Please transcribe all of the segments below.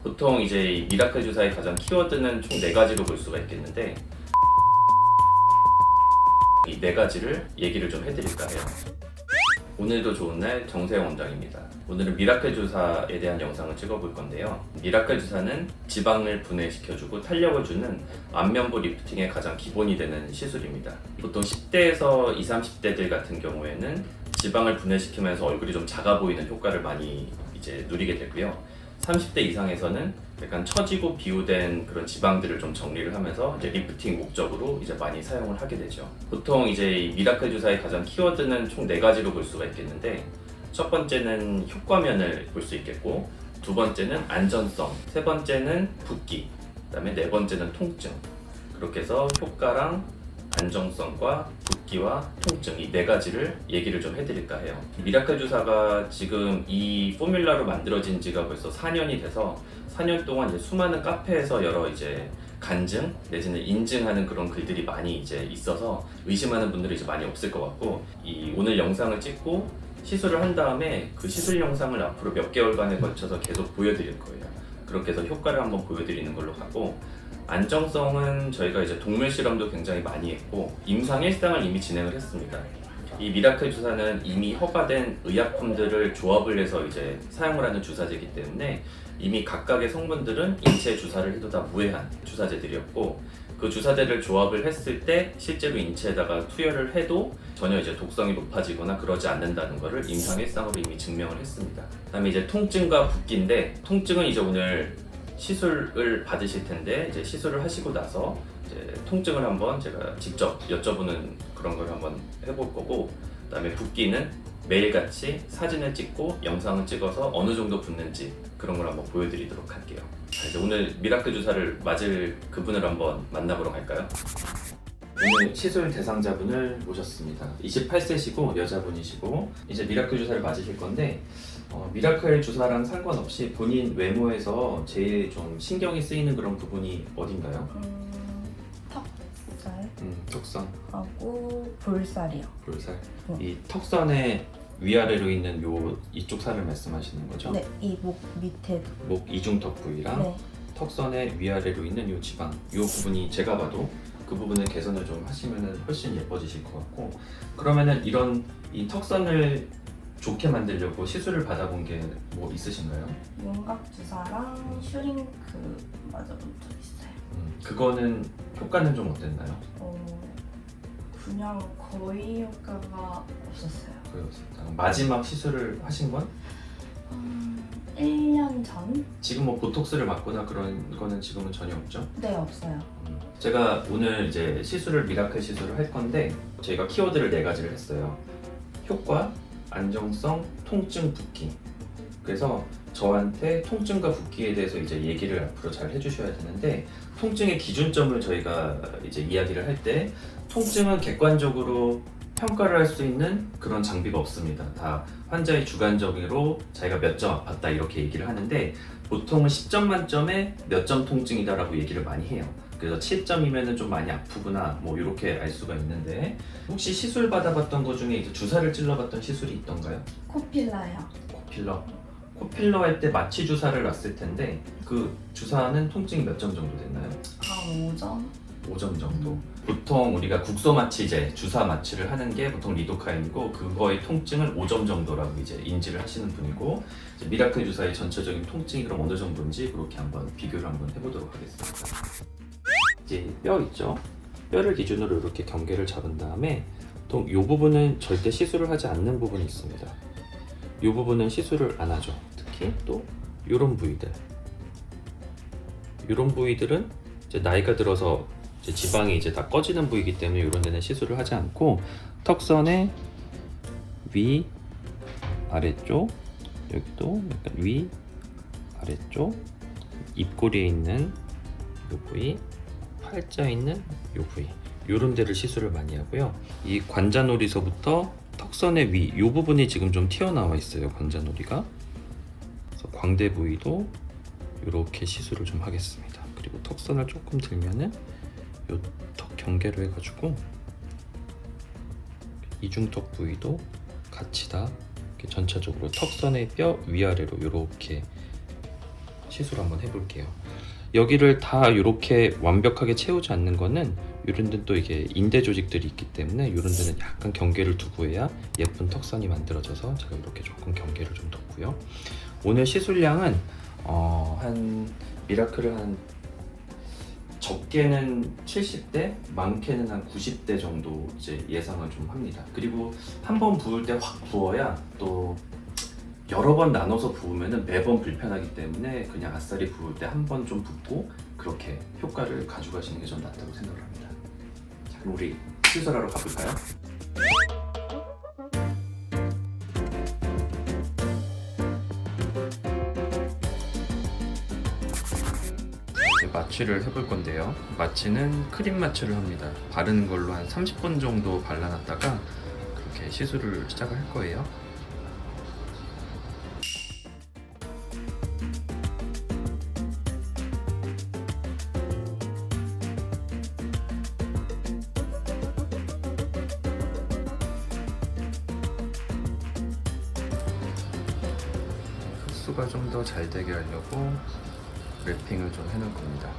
보통 이제 이 미라클 주사의 가장 키워드는 총 4가지로 볼 수가 있겠는데 이 4가지를 얘기를 좀 해드릴까 해요. 오늘도 좋은 날 정세영 원장입니다. 오늘은 미라클 주사에 대한 영상을 찍어볼 건데요. 미라클 주사는 지방을 분해시켜주고 탄력을 주는 안면부 리프팅의 가장 기본이 되는 시술입니다. 보통 10대에서 20, 30대들 같은 경우에는 지방을 분해시키면서 얼굴이 좀 작아 보이는 효과를 많이 이제 누리게 되고요. 30대 이상에서는 약간 처지고 비우된 그런 지방들을 좀 정리를 하면서 이제 리프팅 목적으로 이제 많이 사용을 하게 되죠. 보통 이제 이 미라클 주사의 가장 키워드는 총 4가지로 볼 수가 있겠는데 첫 번째는 효과면을 볼 수 있겠고, 두 번째는 안전성, 세 번째는 붓기, 그다음에 네 번째는 통증. 그렇게 해서 효과랑 안정성과 붓기와 통증 이 4가지를 얘기를 좀 해드릴까 해요. 미라클 주사가 지금 이 포뮬러로 만들어진 지가 벌써 4년이 돼서 4년 동안 이제 수많은 카페에서 여러 이제 간증 내지는 인증하는 그런 글들이 많이 이제 있어서 의심하는 분들이 이제 많이 없을 것 같고, 이 오늘 영상을 찍고 시술을 한 다음에 그 시술 영상을 앞으로 몇 개월간에 걸쳐서 계속 보여드릴 거예요. 그렇게 해서 효과를 한번 보여드리는 걸로 하고, 안정성은 저희가 이제 동물 실험도 굉장히 많이 했고 임상 1상을 이미 진행을 했습니다. 이 미라클 주사는 이미 허가된 의약품들을 조합을 해서 이제 사용을 하는 주사제이기 때문에 이미 각각의 성분들은 인체 주사를 해도 다 무해한 주사제들이었고, 그 주사제를 조합을 했을 때 실제로 인체에다가 투여를 해도 전혀 이제 독성이 높아지거나 그러지 않는다는 것을 임상 1상으로 이미 증명을 했습니다. 그다음에 이제 통증과 붓기인데, 통증은 이제 오늘 시술을 받으실 텐데 이제 시술을 하시고 나서 이제 통증을 한번 제가 직접 여쭤보는 그런 걸 한번 해볼 거고, 그다음에 붓기는 매일같이 사진을 찍고 영상을 찍어서 어느 정도 붓는지 그런 걸 한번 보여드리도록 할게요. 자, 이제 오늘 미라클 주사를 맞을 그분을 한번 만나보러 갈까요? 오늘 시술 대상자분을 모셨습니다. 28세시고 여자분이시고 이제 미라클 주사를 맞으실 건데, 미라클 주사랑 상관없이 본인 외모에서 제일 좀 신경이 쓰이는 그런 부분이 어딘가요? 턱살 턱선, 하고 볼살이요. 볼살. 네. 이 턱선의 위아래로 있는 이쪽 살을 말씀하시는 거죠? 네, 이 목 밑에. 목 이중턱 부위랑 네. 턱선의 위아래로 있는 이 지방, 이 부분이 제가 봐도 그 부분을 개선을 좀 하시면 훨씬 예뻐지실 것 같고, 그러면은 이런 이 턱선을 좋게 만들려고 시술을 받아본 게 뭐 있으신가요? 윤곽 주사랑 슈링크 맞아본 적 있어요. 그거는 효과는 좀 어땠나요? 그냥 거의 효과가 없었어요. 그렇습니다. 마지막 시술을 하신 건? 1년 전? 지금 뭐 보톡스를 맞거나 그런 거는 지금은 전혀 없죠? 네, 없어요. 제가 오늘 이제 시술을 미라클 시술을 할 건데 저희가 키워드를 4가지를 했어요. 효과, 안정성, 통증, 붓기. 그래서 저한테 통증과 붓기에 대해서 이제 얘기를 앞으로 잘 해주셔야 되는데, 통증의 기준점을 저희가 이제 이야기를 할 때 통증은 객관적으로 평가를 할 수 있는 그런 장비가 없습니다. 다 환자의 주관적으로 자기가 몇 점 아팠다 이렇게 얘기를 하는데, 보통은 10점 만점에 몇 점 통증이다라고 얘기를 많이 해요. 그래서 7점이면 좀 많이 아프구나 뭐 이렇게 알 수가 있는데, 혹시 시술 받아봤던 것 중에 이제 주사를 찔러봤던 시술이 있던가요? 코필라요. 코필러 할 때 마취 주사를 놨을 텐데 그 주사는 통증이 몇 점 정도 됐나요? 한 5점? 5점 정도. 보통 우리가 국소 마취제, 주사 마취를 하는 게 보통 리도카인이고, 그거의 통증을 5점 정도라고 이제 인지를 하시는 분이고, 이제 미라클 주사의 전체적인 통증이 그럼 어느 정도인지 그렇게 한번 비교를 한번 해보도록 하겠습니다. 이제 뼈 있죠? 뼈를 기준으로 이렇게 경계를 잡은 다음에 보통 이 부분은 절대 시술을 하지 않는 부분이 있습니다. 이 부분은 시술을 안 하죠. 특히 또 이런 부위들, 이런 부위들은 이제 나이가 들어서 이제 지방이 이제 다 꺼지는 부위이기 때문에 이런 데는 시술을 하지 않고, 턱선의 위, 아래쪽, 여기도 약간 위, 아래쪽, 입꼬리에 있는 이 부위, 팔자에 있는 이 부위, 이런 데를 시술을 많이 하고요. 이 관자놀이서부터 턱선의 위, 이 부분이 지금 좀 튀어나와 있어요. 관자놀이가. 그래서 광대 부위도 이렇게 시술을 좀 하겠습니다. 그리고 턱선을 조금 들면은 요 턱 경계로 해가지고 이중턱 부위도 같이 다 이렇게 전체적으로 턱선의 뼈 위아래로 이렇게 시술 한번 해볼게요. 여기를 다 이렇게 완벽하게 채우지 않는 거는 이런 데는 또 이게 인대 조직들이 있기 때문에 이런 데는 약간 경계를 두고 해야 예쁜 턱선이 만들어져서 제가 이렇게 조금 경계를 좀 뒀고요. 오늘 시술량은 한 미라클을 한 적게는 70대, 많게는 한 90대 정도 이제 예상을 좀 합니다. 그리고 한 번 부을 때 확 부어야 또 여러 번 나눠서 부으면 매번 불편하기 때문에 그냥 아싸리 부을 때 한 번 좀 붓고 그렇게 효과를 가져가시는 게 좀 낫다고 생각을 합니다. 자, 그럼 우리 시술하러 가볼까요? 마취를 해볼 건데요. 마취는 크림 마취를 합니다. 바르는 걸로 한 30분 정도 발라놨다가 그렇게 시술을 시작을 할 거예요. 흡수가 좀 더 잘 되게 하려고 랩핑을 좀 해놓을 겁니다.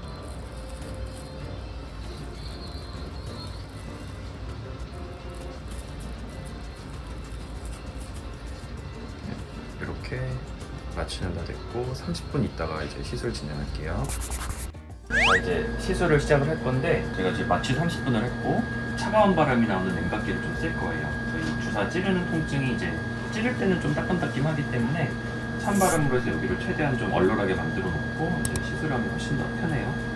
이렇게 마취는 다 됐고 30분 있다가 이제 시술 진행할게요. 자, 이제 시술을 시작을 할 건데 제가 지금 마취 30분을 했고 차가운 바람이 나오는 냉각기를 좀 쓸 거예요. 저희 주사 찌르는 통증이 이제 찌를 때는 좀 따끔따끔하기 때문에 찬바람으로 해서 여기를 최대한 좀 얼얼하게 만들어 놓고 이제 시술하면 훨씬 더 편해요.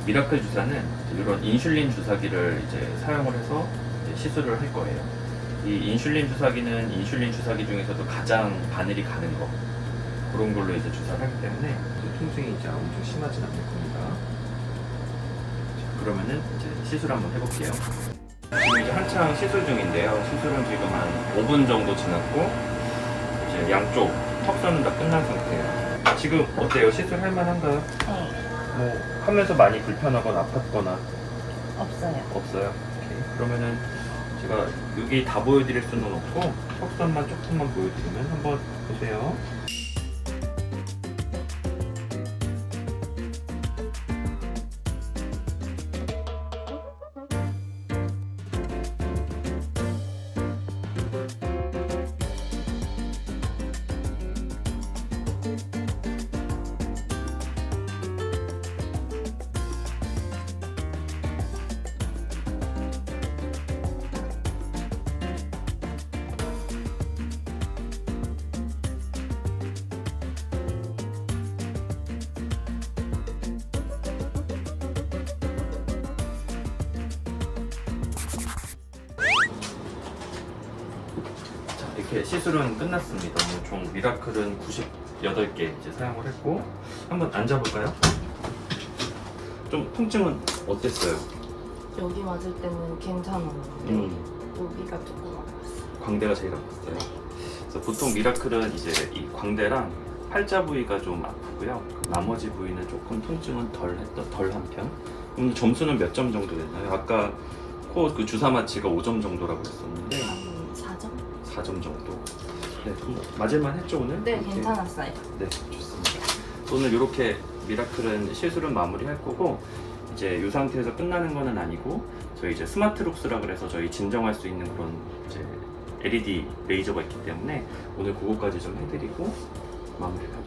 미라클 주사는 이런 인슐린 주사기를 이제 사용을 해서 이제 시술을 할 거예요. 이 인슐린 주사기는 인슐린 주사기 중에서도 가장 바늘이 가는 거 그런 걸로 이제 주사를 하기 때문에 통증이 이제 엄청 심하진 않을 겁니다. 자, 그러면은 이제 시술 한번 해볼게요. 지금 이제 한창 시술 중인데요. 시술은 지금 한 5분 정도 지났고 이제 양쪽 턱선은 다 끝난 상태예요. 지금 어때요? 시술 할 만한가요? 네. 뭐 하면서 많이 불편하거나 아팠거나 없어요. 없어요? 오케이. 그러면은 제가 여기 다 보여드릴 수는 없고 턱선만 조금만 보여드리면 한번 보세요. 이렇게 시술은 끝났습니다. 오늘 총 미라클은 98개 이제 사용을 했고 한번 앉아볼까요? 좀 통증은 어땠어요? 여기 맞을 때는 괜찮았는데 여기가 조금 아팠어요. 광대가 제일 아팠어요. 그래서 보통 미라클은 이제 이 광대랑 팔자 부위가 좀 아프고요. 나머지 부위는 조금 통증은 덜한 편. 오늘 점수는 몇 점 정도 됐나요? 아까 코 그 주사 마취가 5점 정도라고 했었는데 한 4점? 4점 정도. 네, 맞을만 했죠 오늘? 네, 이렇게. 괜찮았어요. 네, 좋습니다. 오늘 이렇게 미라클은 시술은 마무리할 거고 이제 이 상태에서 끝나는 거는 아니고 저희 이제 스마트룩스라 그래서 저희 진정할 수 있는 그런 이제 LED 레이저가 있기 때문에 오늘 그거까지 좀 해드리고 마무리를 하겠습니다.